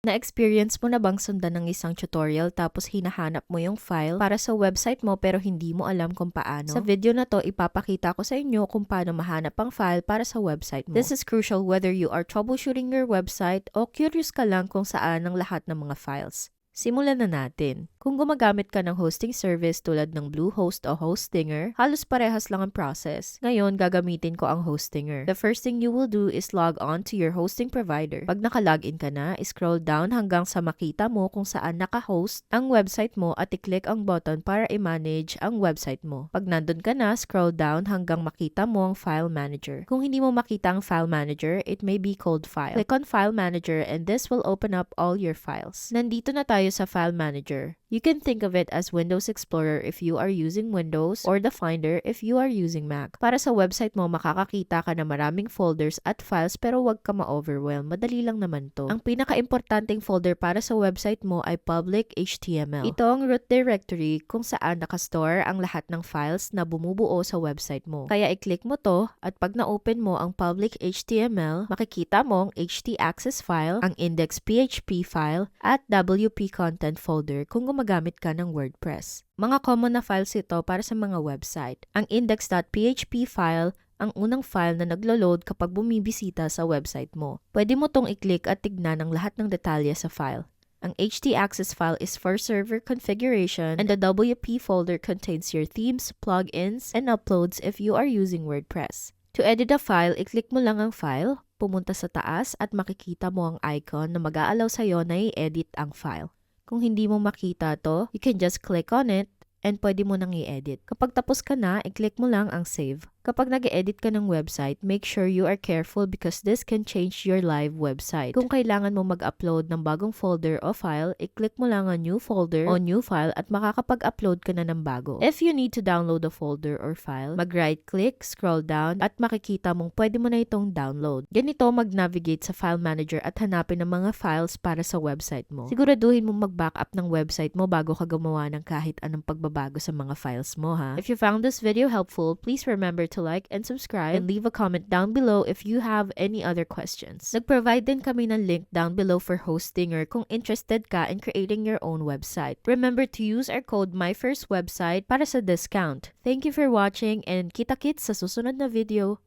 Na-experience mo na bang sundan ng isang tutorial tapos hinahanap mo yung file para sa website mo pero hindi mo alam kung paano? Sa video na to, ipapakita ko sa inyo kung paano mahanap ang file para sa website mo. This is crucial whether you are troubleshooting your website o curious ka lang kung saan ang lahat ng mga files. Simulan na natin. Kung gumagamit ka ng hosting service tulad ng Bluehost o Hostinger, halos parehas lang ang process. Ngayon, gagamitin ko ang Hostinger. The first thing you will do is log on to your hosting provider. Pag naka-login ka na, scroll down hanggang sa makita mo kung saan naka-host ang website mo at i-click ang button para i-manage ang website mo. Pag nandun ka na, scroll down hanggang makita mo ang File Manager. Kung hindi mo makita ang File Manager, it may be called File. Click on File Manager and this will open up all your files. Nandito na tayo sa File Manager. You can think of it as Windows Explorer if you are using Windows or the Finder if you are using Mac. Para sa website mo, makakakita ka na maraming folders at files pero wag ka ma-overwhelm. Madali lang naman to. Ang pinaka-importanting folder para sa website mo ay public HTML. Ito ang root directory kung saan nakastore ang lahat ng files na bumubuo sa website mo. Kaya i-click mo to at pag na-open mo ang public HTML, makikita mo ang htaccess file, ang index.php file, at wp content folder kung gumagamit ka ng WordPress. Mga common na files ito para sa mga website. Ang index.php file ang unang file na naglo-load kapag bumibisita sa website mo. Pwede mo tong i-click at tignan ang lahat ng detalye sa file. Ang htaccess file is for server configuration and the wp folder contains your themes, plugins, and uploads if you are using WordPress. To edit a file, i-click mo lang ang file, pumunta sa taas at makikita mo ang icon na mag-aalaw sa'yo na i-edit ang file. Kung hindi mo makita to, you can just click on it and pwede mo nang i-edit. Kapag tapos ka na, i-click mo lang ang save. Kapag nag-edit ka ng website, make sure you are careful because this can change your live website. Kung kailangan mo mag-upload ng bagong folder o file, i-click mo lang ang new folder o new file at makakapag-upload ka na ng bago. If you need to download a folder or file, mag-right-click, scroll down, at makikita mong pwede mo na itong download. Ganito mag-navigate sa File Manager at hanapin ang mga files para sa website mo. Siguraduhin mong mag-backup ng website mo bago ka gumawa ng kahit anong pagbabago sa mga files mo, ha? If you found this video helpful, please remember to like and subscribe and leave a comment down below if you have any other questions. Nag-provide din kami ng link down below for Hostinger kung interested ka in creating your own website. Remember to use our code MyFirstWebsite para sa discount. Thank you for watching and kita-kits sa susunod na video.